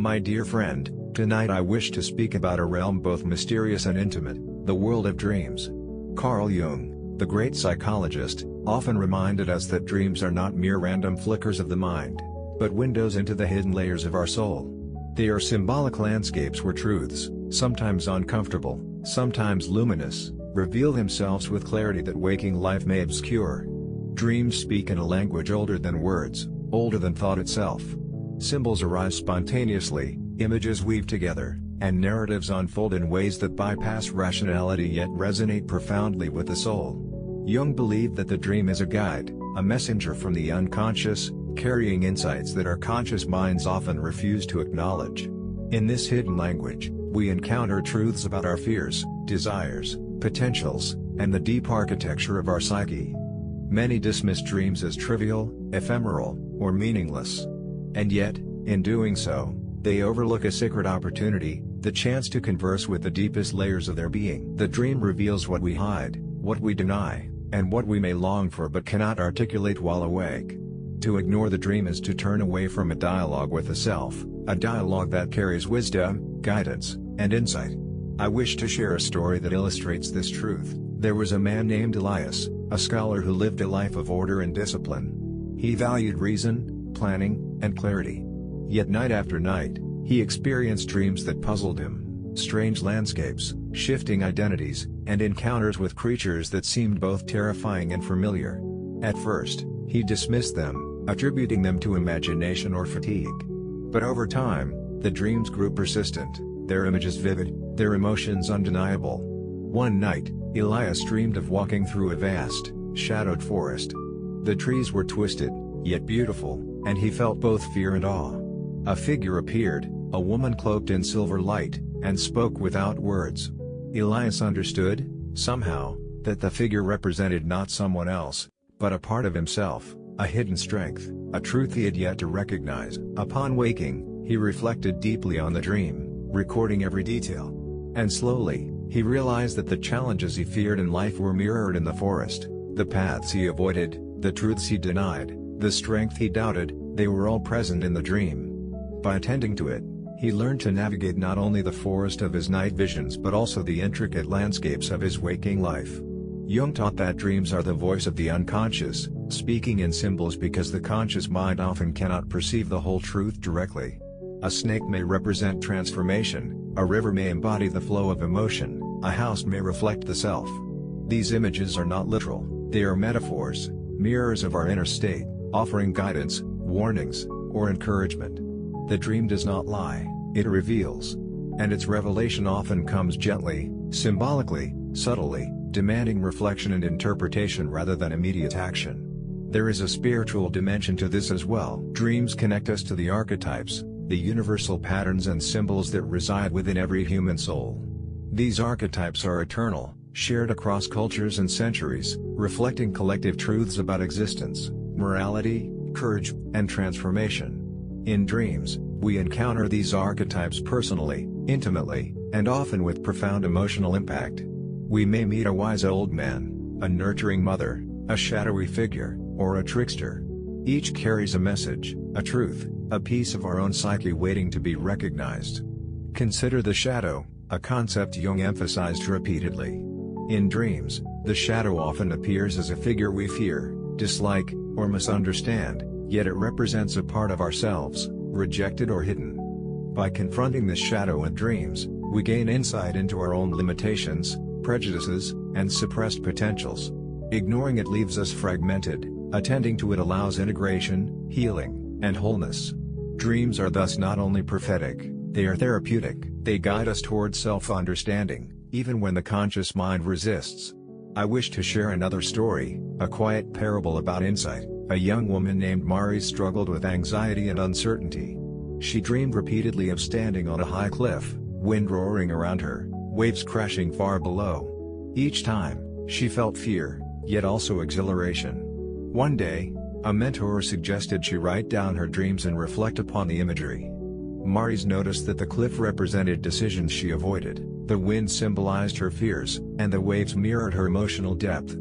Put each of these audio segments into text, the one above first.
My dear friend, tonight I wish to speak about a realm both mysterious and intimate, the world of dreams. Carl Jung, the great psychologist, often reminded us that dreams are not mere random flickers of the mind, but windows into the hidden layers of our soul. They are symbolic landscapes where truths, sometimes uncomfortable, sometimes luminous, reveal themselves with clarity that waking life may obscure. Dreams speak in a language older than words, older than thought itself. Symbols arise spontaneously, images weave together, and narratives unfold in ways that bypass rationality yet resonate profoundly with the soul. Jung believed that the dream is a guide, a messenger from the unconscious, carrying insights that our conscious minds often refuse to acknowledge. In this hidden language, we encounter truths about our fears, desires, potentials, and the deep architecture of our psyche. Many dismiss dreams as trivial, ephemeral, or meaningless. And yet, in doing so, they overlook a sacred opportunity, the chance to converse with the deepest layers of their being. The dream reveals what we hide, what we deny, and what we may long for but cannot articulate while awake. To ignore the dream is to turn away from a dialogue with the self, a dialogue that carries wisdom, guidance, and insight. I wish to share a story that illustrates this truth. There was a man named Elias, a scholar who lived a life of order and discipline. He valued reason, planning, and clarity. Yet night after night, he experienced dreams that puzzled him, strange landscapes, shifting identities, and encounters with creatures that seemed both terrifying and familiar. At first, he dismissed them, attributing them to imagination or fatigue. But over time, the dreams grew persistent, their images vivid, their emotions undeniable. One night, Elias dreamed of walking through a vast, shadowed forest. The trees were twisted, yet beautiful, and he felt both fear and awe. A figure appeared, a woman cloaked in silver light, and spoke without words. Elias understood, somehow, that the figure represented not someone else, but a part of himself, a hidden strength, a truth he had yet to recognize. Upon waking, he reflected deeply on the dream, recording every detail. And slowly, he realized that the challenges he feared in life were mirrored in the forest, the paths he avoided, the truths he denied, the strength he doubted, they were all present in the dream. By attending to it, he learned to navigate not only the forest of his night visions but also the intricate landscapes of his waking life. Jung taught that dreams are the voice of the unconscious, speaking in symbols because the conscious mind often cannot perceive the whole truth directly. A snake may represent transformation, a river may embody the flow of emotion, a house may reflect the self. These images are not literal, they are metaphors, mirrors of our inner state, offering guidance, warnings, or encouragement. The dream does not lie, it reveals. And its revelation often comes gently, symbolically, subtly, demanding reflection and interpretation rather than immediate action. There is a spiritual dimension to this as well. Dreams connect us to the archetypes, the universal patterns and symbols that reside within every human soul. These archetypes are eternal, shared across cultures and centuries, reflecting collective truths about existence, morality, courage, and transformation. In dreams, we encounter these archetypes personally, intimately, and often with profound emotional impact. We may meet a wise old man, a nurturing mother, a shadowy figure, or a trickster. Each carries a message, a truth, a piece of our own psyche waiting to be recognized. Consider the shadow, a concept Jung emphasized repeatedly. In dreams, the shadow often appears as a figure we fear, dislike, or misunderstand, yet it represents a part of ourselves, rejected or hidden. By confronting this shadow in dreams, we gain insight into our own limitations, prejudices, and suppressed potentials. Ignoring it leaves us fragmented, attending to it allows integration, healing, and wholeness. Dreams are thus not only prophetic, they are therapeutic. They guide us towards self-understanding, even when the conscious mind resists. I wish to share another story, a quiet parable about insight. A young woman named Mari struggled with anxiety and uncertainty. She dreamed repeatedly of standing on a high cliff, wind roaring around her, waves crashing far below. Each time, she felt fear, yet also exhilaration. One day, a mentor suggested she write down her dreams and reflect upon the imagery. Mari's noticed that the cliff represented decisions she avoided, the wind symbolized her fears, and the waves mirrored her emotional depth.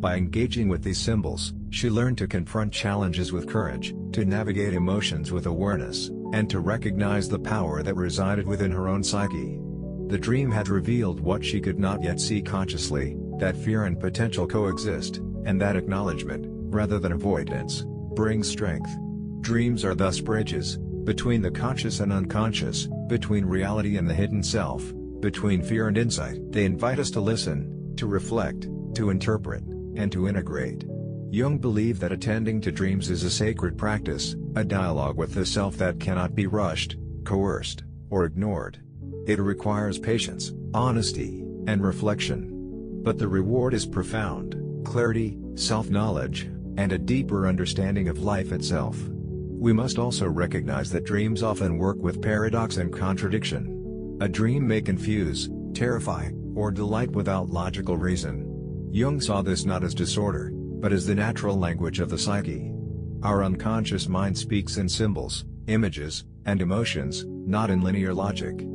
By engaging with these symbols, she learned to confront challenges with courage, to navigate emotions with awareness, and to recognize the power that resided within her own psyche. The dream had revealed what she could not yet see consciously, that fear and potential coexist, and that acknowledgement, rather than avoidance, brings strength. Dreams are thus bridges, between the conscious and unconscious, between reality and the hidden self, between fear and insight. They invite us to listen, to reflect, to interpret, and to integrate. Jung believed that attending to dreams is a sacred practice, a dialogue with the self that cannot be rushed, coerced, or ignored. It requires patience, honesty, and reflection. But the reward is profound: clarity, self-knowledge, and a deeper understanding of life itself. We must also recognize that dreams often work with paradox and contradiction. A dream may confuse, terrify, or delight without logical reason. Jung saw this not as disorder, but as the natural language of the psyche. Our unconscious mind speaks in symbols, images, and emotions, not in linear logic.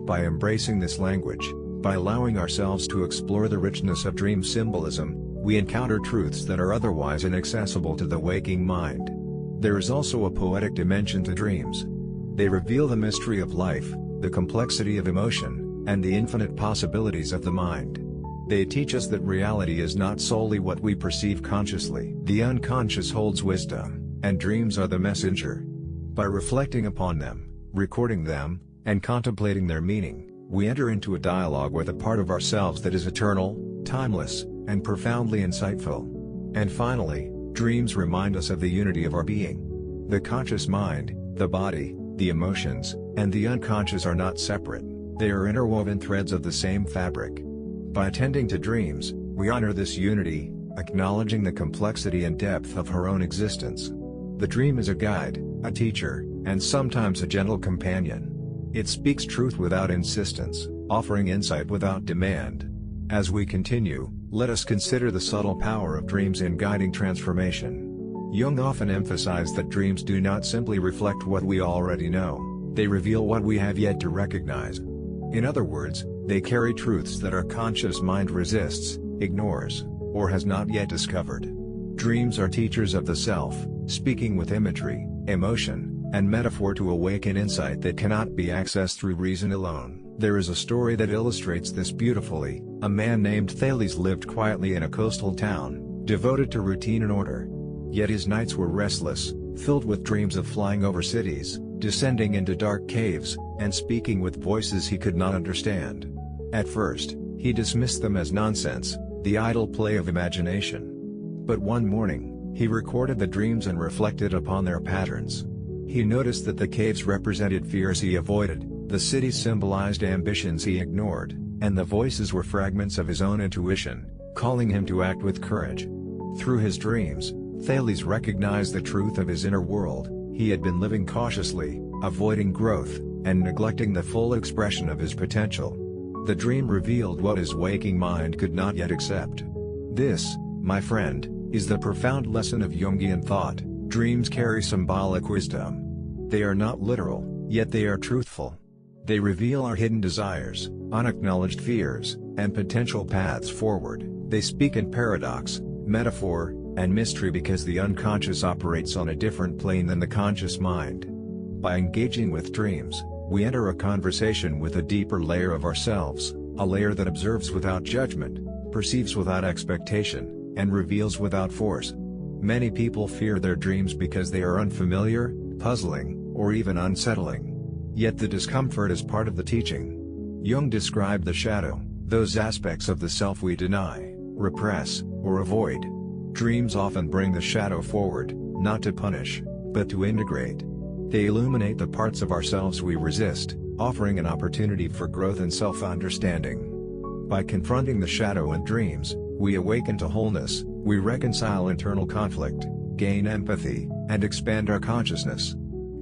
By embracing this language, by allowing ourselves to explore the richness of dream symbolism, we encounter truths that are otherwise inaccessible to the waking mind. There is also a poetic dimension to dreams. They reveal the mystery of life, the complexity of emotion, and the infinite possibilities of the mind. They teach us that reality is not solely what we perceive consciously. The unconscious holds wisdom, and dreams are the messenger. By reflecting upon them, recording them, and contemplating their meaning, we enter into a dialogue with a part of ourselves that is eternal, timeless, and profoundly insightful. And finally, dreams remind us of the unity of our being. The conscious mind, the body, the emotions, and the unconscious are not separate. They are interwoven threads of the same fabric. By attending to dreams, we honor this unity, acknowledging the complexity and depth of her own existence. The dream is a guide, a teacher, and sometimes a gentle companion. It speaks truth without insistence, offering insight without demand. As we continue, let us consider the subtle power of dreams in guiding transformation. Jung often emphasized that dreams do not simply reflect what we already know, they reveal what we have yet to recognize. In other words, they carry truths that our conscious mind resists, ignores, or has not yet discovered. Dreams are teachers of the self, speaking with imagery, emotion, and metaphor to awaken insight that cannot be accessed through reason alone. There is a story that illustrates this beautifully. A man named Thales lived quietly in a coastal town, devoted to routine and order. Yet his nights were restless, filled with dreams of flying over cities, descending into dark caves, and speaking with voices he could not understand. At first, he dismissed them as nonsense, the idle play of imagination. But one morning, he recorded the dreams and reflected upon their patterns. He noticed that the caves represented fears he avoided, the cities symbolized ambitions he ignored, and the voices were fragments of his own intuition, calling him to act with courage. Through his dreams, Thales recognized the truth of his inner world. He had been living cautiously, avoiding growth, and neglecting the full expression of his potential. The dream revealed what his waking mind could not yet accept. This, my friend, is the profound lesson of Jungian thought. Dreams carry symbolic wisdom. They are not literal, yet they are truthful. They reveal our hidden desires, unacknowledged fears, and potential paths forward. They speak in paradox, metaphor, and mystery because the unconscious operates on a different plane than the conscious mind. By engaging with dreams, we enter a conversation with a deeper layer of ourselves, a layer that observes without judgment, perceives without expectation, and reveals without force. Many people fear their dreams because they are unfamiliar, puzzling, or even unsettling. Yet the discomfort is part of the teaching. Jung described the shadow, those aspects of the self we deny, repress, or avoid. Dreams often bring the shadow forward, not to punish, but to integrate. They illuminate the parts of ourselves we resist, offering an opportunity for growth and self-understanding. By confronting the shadow in dreams, we awaken to wholeness, we reconcile internal conflict, gain empathy, and expand our consciousness.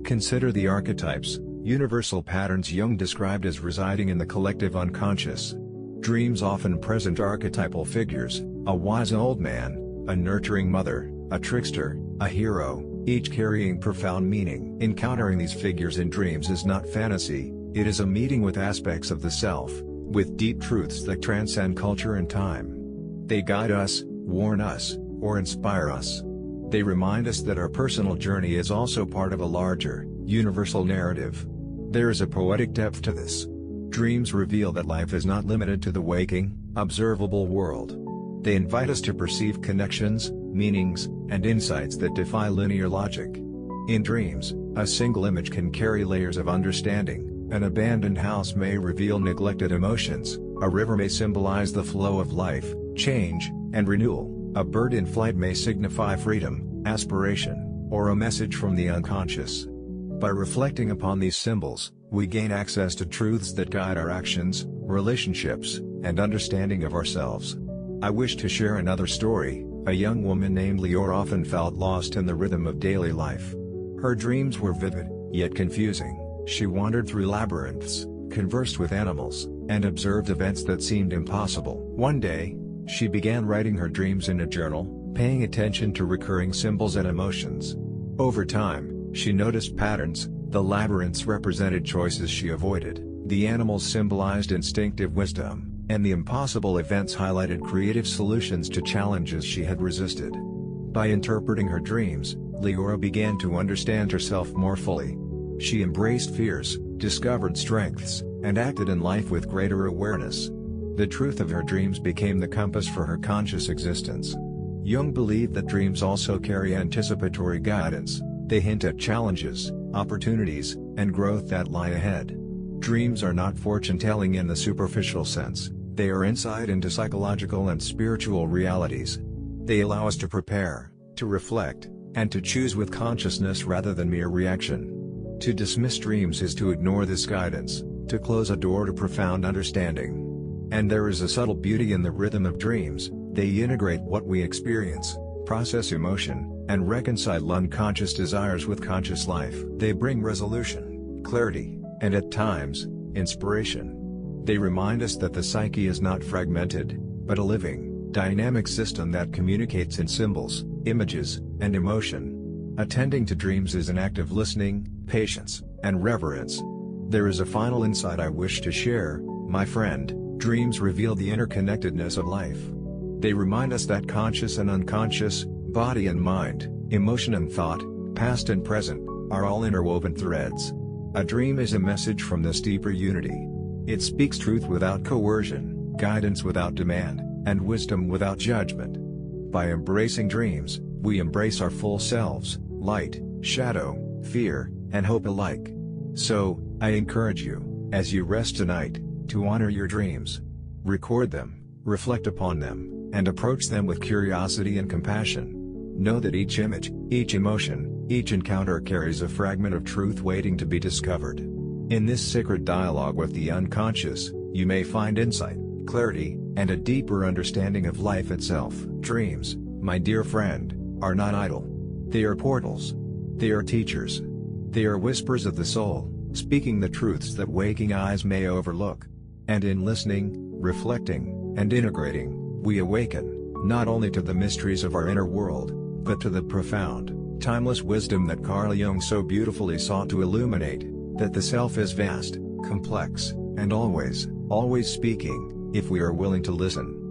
Consider the archetypes, universal patterns Jung described as residing in the collective unconscious. Dreams often present archetypal figures, a wise old man, a nurturing mother, a trickster, a hero, each carrying profound meaning. Encountering these figures in dreams is not fantasy, it is a meeting with aspects of the self, with deep truths that transcend culture and time. They guide us, warn us, or inspire us. They remind us that our personal journey is also part of a larger, universal narrative. There is a poetic depth to this. Dreams reveal that life is not limited to the waking, observable world. They invite us to perceive connections, meanings, and insights that defy linear logic. In dreams, a single image can carry layers of understanding. An abandoned house may reveal neglected emotions, a river may symbolize the flow of life, change, and renewal, a bird in flight may signify freedom, aspiration, or a message from the unconscious. By reflecting upon these symbols, we gain access to truths that guide our actions, relationships, and understanding of ourselves. I wish to share another story. A young woman named Leora often felt lost in the rhythm of daily life. Her dreams were vivid, yet confusing. She wandered through labyrinths, conversed with animals, and observed events that seemed impossible. One day, she began writing her dreams in a journal, paying attention to recurring symbols and emotions. Over time, she noticed patterns. The labyrinths represented choices she avoided, the animals symbolized instinctive wisdom, and the impossible events highlighted creative solutions to challenges she had resisted. By interpreting her dreams, Leora began to understand herself more fully. She embraced fears, discovered strengths, and acted in life with greater awareness. The truth of her dreams became the compass for her conscious existence. Jung believed that dreams also carry anticipatory guidance. They hint at challenges, opportunities, and growth that lie ahead. Dreams are not fortune-telling in the superficial sense, they are insight into psychological and spiritual realities. They allow us to prepare, to reflect, and to choose with consciousness rather than mere reaction. To dismiss dreams is to ignore this guidance, to close a door to profound understanding. And there is a subtle beauty in the rhythm of dreams. They integrate what we experience, process emotion, and reconcile unconscious desires with conscious life. They bring resolution, clarity, and at times, inspiration. They remind us that the psyche is not fragmented, but a living, dynamic system that communicates in symbols, images, and emotion. Attending to dreams is an act of listening, patience, and reverence. There is a final insight I wish to share, my friend. Dreams reveal the interconnectedness of life. They remind us that conscious and unconscious, body and mind, emotion and thought, past and present, are all interwoven threads. A dream is a message from this deeper unity. It speaks truth without coercion, guidance without demand, and wisdom without judgment. By embracing dreams, we embrace our full selves, light, shadow, fear, and hope alike. So, I encourage you, as you rest tonight, to honor your dreams. Record them, reflect upon them, and approach them with curiosity and compassion. Know that each image, each emotion, each encounter carries a fragment of truth waiting to be discovered. In this sacred dialogue with the unconscious, you may find insight, clarity, and a deeper understanding of life itself. Dreams, my dear friend, are not idle. They are portals. They are teachers. They are whispers of the soul, speaking the truths that waking eyes may overlook. And in listening, reflecting, and integrating, we awaken, not only to the mysteries of our inner world, but to the profound, timeless wisdom that Carl Jung so beautifully sought to illuminate, that the self is vast, complex, and always, always speaking, if we are willing to listen.